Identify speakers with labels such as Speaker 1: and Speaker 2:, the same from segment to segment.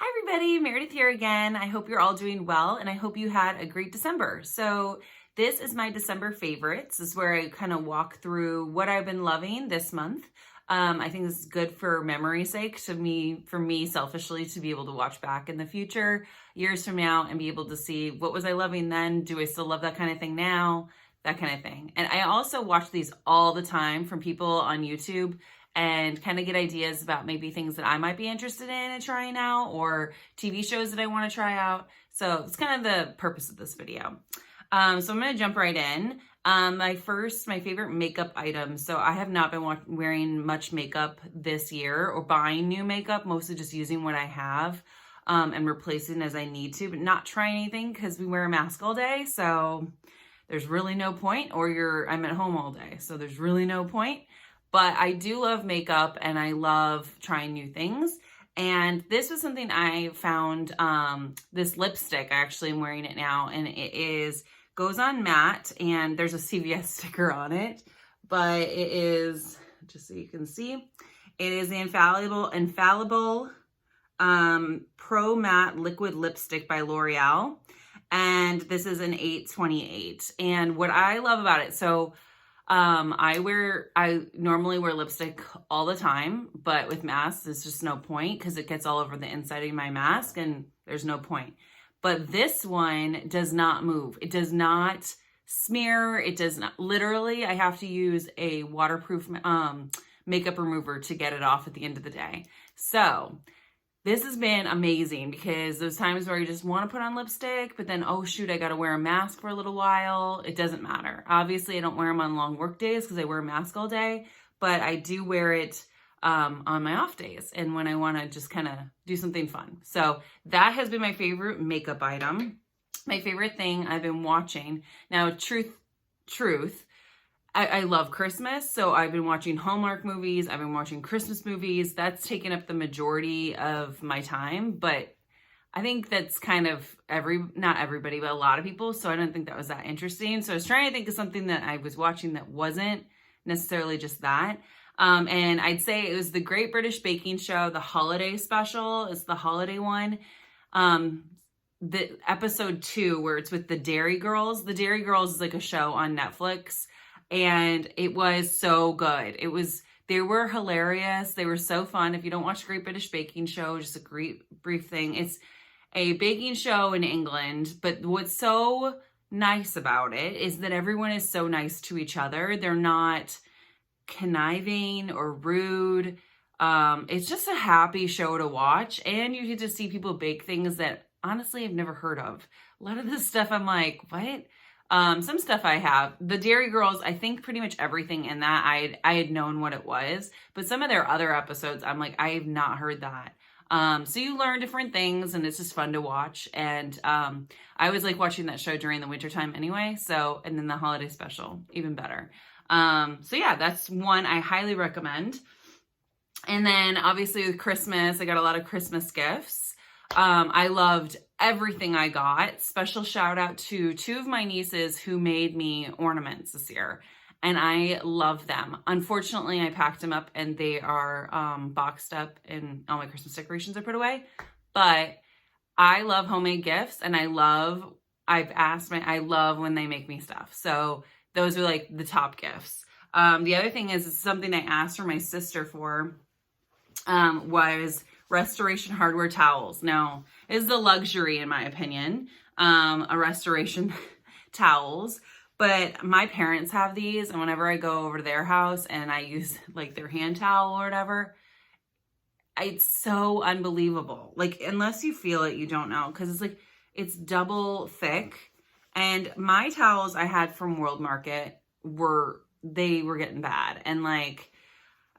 Speaker 1: Hi everybody, Meredith here again. I hope you're all doing well and I hope you had a great December. So this is my December favorites. This is where I kind of walk through what I've been loving this month. I think this is good for memory's sake for me selfishly to be able to watch back in the future, years from now, and be able to see what was I loving then? Do I still love that kind of thing now? That kind of thing. And I also watch these all the time from people on YouTube and kind of get ideas about maybe things that I might be interested in and trying out or TV shows that I want to try out. So it's kind of the purpose of this video. So I'm going to jump right in. My favorite makeup item. So I have not been wearing much makeup this year or buying new makeup, mostly just using what I have and replacing as I need to, but not trying anything because we wear a mask all day. So there's really no point, or I'm at home all day. So there's really no point. But I do love makeup and I love trying new things. And this was something I found, this lipstick, I actually am wearing it now, and goes on matte, and there's a CVS sticker on it, but it is, just so you can see, it is the Infallible Pro Matte Liquid Lipstick by L'Oreal. And this is an 828. And what I love about it, so I normally wear lipstick all the time, but with masks, there's just no point because it gets all over the inside of my mask and there's no point. But this one does not move. It does not smear. It does not, literally, I have to use a waterproof makeup remover to get it off at the end of the day. So this has been amazing because those times where you just want to put on lipstick, but then, oh shoot, I got to wear a mask for a little while. It doesn't matter. Obviously, I don't wear them on long work days because I wear a mask all day, but I do wear it on my off days and when I want to just kind of do something fun. So that has been my favorite makeup item. My favorite thing I've been watching. Now, truth, I love Christmas, so I've been watching Hallmark movies. I've been watching Christmas movies. That's taken up the majority of my time, but I think that's kind of not everybody, but a lot of people, so I don't think that was that interesting. So I was trying to think of something that I was watching that wasn't necessarily just that. And I'd say it was the Great British Baking Show, the holiday special. It's the holiday one. The episode 2, where it's with the Dairy Girls. The Dairy Girls is like a show on Netflix. And it was so good. They were hilarious. They were so fun. If you don't watch Great British Baking Show, just a great brief thing. It's a baking show in England, but what's so nice about it is that everyone is so nice to each other. They're not conniving or rude. It's just a happy show to watch, and you get to see people bake things that honestly I've never heard of. A lot of this stuff I'm like, what? Some stuff I have. The Dairy Girls, I think pretty much everything in that I had known what it was, but some of their other episodes, I'm like, I have not heard that. So you learn different things and it's just fun to watch. And I always like watching that show during the wintertime anyway. So, and then the holiday special, even better. So yeah, that's one I highly recommend. And then obviously with Christmas, I got a lot of Christmas gifts. I loved everything I got. Special shout out to 2 of my nieces who made me ornaments this year, and I love them. Unfortunately, I packed them up and they are boxed up and all my Christmas decorations are put away, but I love homemade gifts, and I love when they make me stuff. So those are like the top gifts. The other thing is something I asked for my sister for was restoration hardware towels. Now, it is a luxury in my opinion, a restoration towels, but my parents have these, and whenever I go over to their house and I use like their hand towel or whatever, it's so unbelievable. Like, unless you feel it, you don't know, because it's double thick. And my towels I had from World Market were getting bad, and like,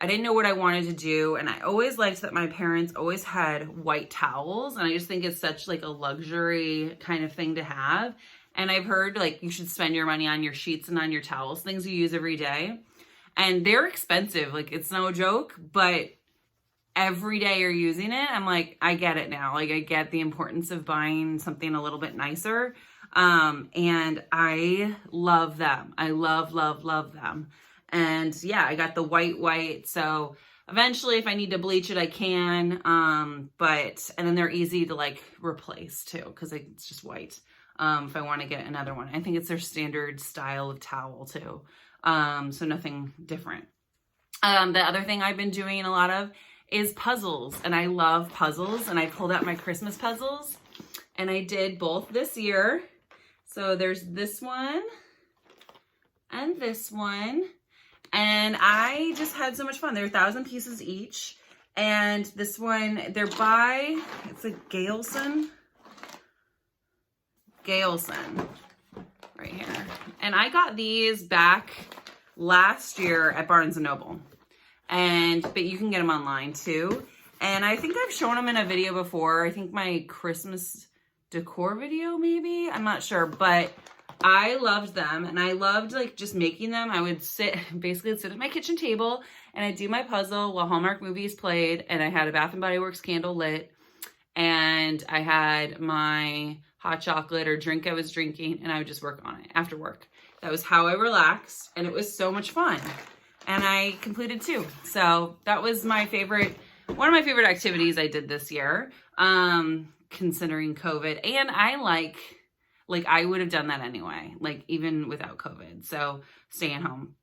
Speaker 1: I didn't know what I wanted to do, and I always liked that my parents always had white towels, and I just think it's such like a luxury kind of thing to have. And I've heard like you should spend your money on your sheets and on your towels, things you use every day. And they're expensive, like it's no joke, but every day you're using it, I'm like, I get it now. Like, I get the importance of buying something a little bit nicer. And I love them. I love them. And yeah, I got the white. So eventually if I need to bleach it, I can. And then they're easy to like replace too, because it's just white. If I want to get another one, I think it's their standard style of towel too. So nothing different. The other thing I've been doing a lot of is puzzles, and I love puzzles, and I pulled out my Christmas puzzles, and I did both this year. So there's this one and this one, and I just had so much fun. They're 1,000 pieces each, and this one, they're by, it's a Galeson right here. And I got these back last year at Barnes & Noble. But you can get them online too. And I think I've shown them in a video before. I think my Christmas decor video, maybe, I'm not sure, but I loved them, and I loved like just making them. I would basically sit at my kitchen table and I'd do my puzzle while Hallmark movies played, and I had a Bath & Body Works candle lit, and I had my hot chocolate or drink I was drinking, and I would just work on it after work. That was how I relaxed, and it was so much fun. And I completed 2. So that was my favorite, one of my favorite activities I did this year, considering COVID. And I like I would have done that anyway, like even without COVID. So staying home.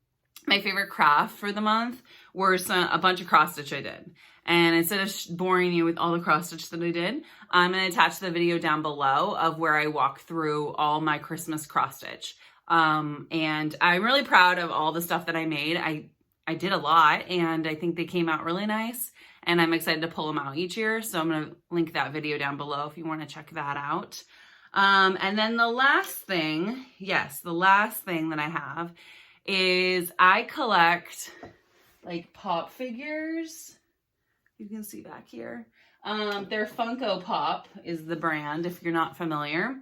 Speaker 1: My favorite craft for the month were a bunch of cross stitch I did. And instead of boring you with all the cross stitch that I did, I'm going to attach the video down below of where I walk through all my Christmas cross stitch. And I'm really proud of all the stuff that I made. I did a lot, and I think they came out really nice, and I'm excited to pull them out each year. So I'm going to link that video down below if you want to check that out. And then the last thing that I have is I collect like pop figures. You can see back here. They're Funko Pop is the brand, if you're not familiar.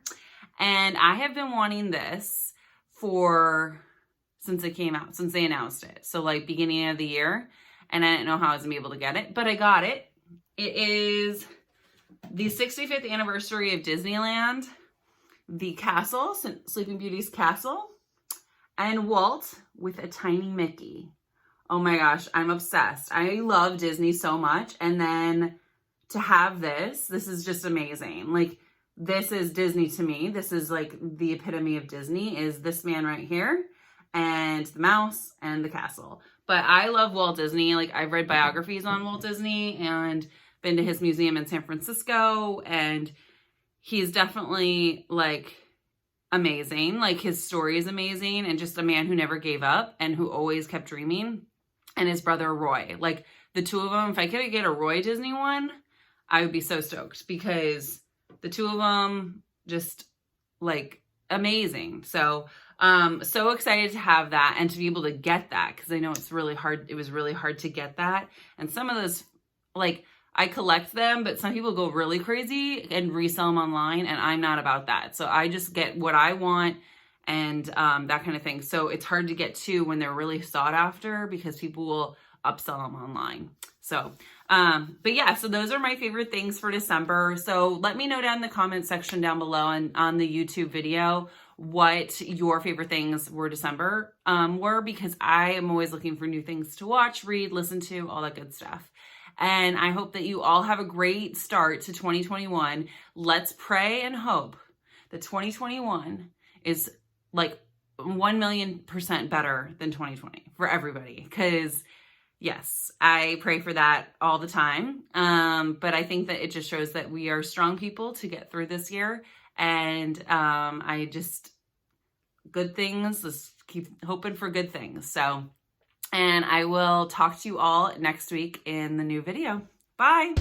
Speaker 1: And I have been wanting this since it came out, since they announced it. So like beginning of the year, and I didn't know how I was gonna be able to get it, but I got it. It is the 65th anniversary of Disneyland, the castle, Sleeping Beauty's castle, and Walt with a tiny Mickey. Oh my gosh, I'm obsessed. I love Disney so much. And then to have this is just amazing. Like, this is Disney to me. This is like the epitome of Disney, is this man right here, and the mouse and the castle. But I love Walt Disney. Like, I've read biographies on Walt Disney and been to his museum in San Francisco, and he's definitely like amazing. Like, his story is amazing, and just a man who never gave up and who always kept dreaming. And his brother Roy, like the two of them, if I could get a Roy Disney one, I would be so stoked, because the two of them just like amazing. So so excited to have that and to be able to get that, because I know it's really hard. It was really hard to get that. And some of those, like, I collect them, but some people go really crazy and resell them online, and I'm not about that. So I just get what I want, and that kind of thing. So it's hard to get to when they're really sought after, because people will upsell them online. So, but yeah, so those are my favorite things for December. So let me know down in the comment section down below and on the YouTube video what your favorite things were December were, because I am always looking for new things to watch, read, listen to, all that good stuff. And I hope that you all have a great start to 2021. Let's pray and hope that 2021 is like 1,000,000% better than 2020 for everybody. Because yes, I pray for that all the time. But I think that it just shows that we are strong people to get through this year. And good things, let's keep hoping for good things. So, and I will talk to you all next week in the new video. Bye.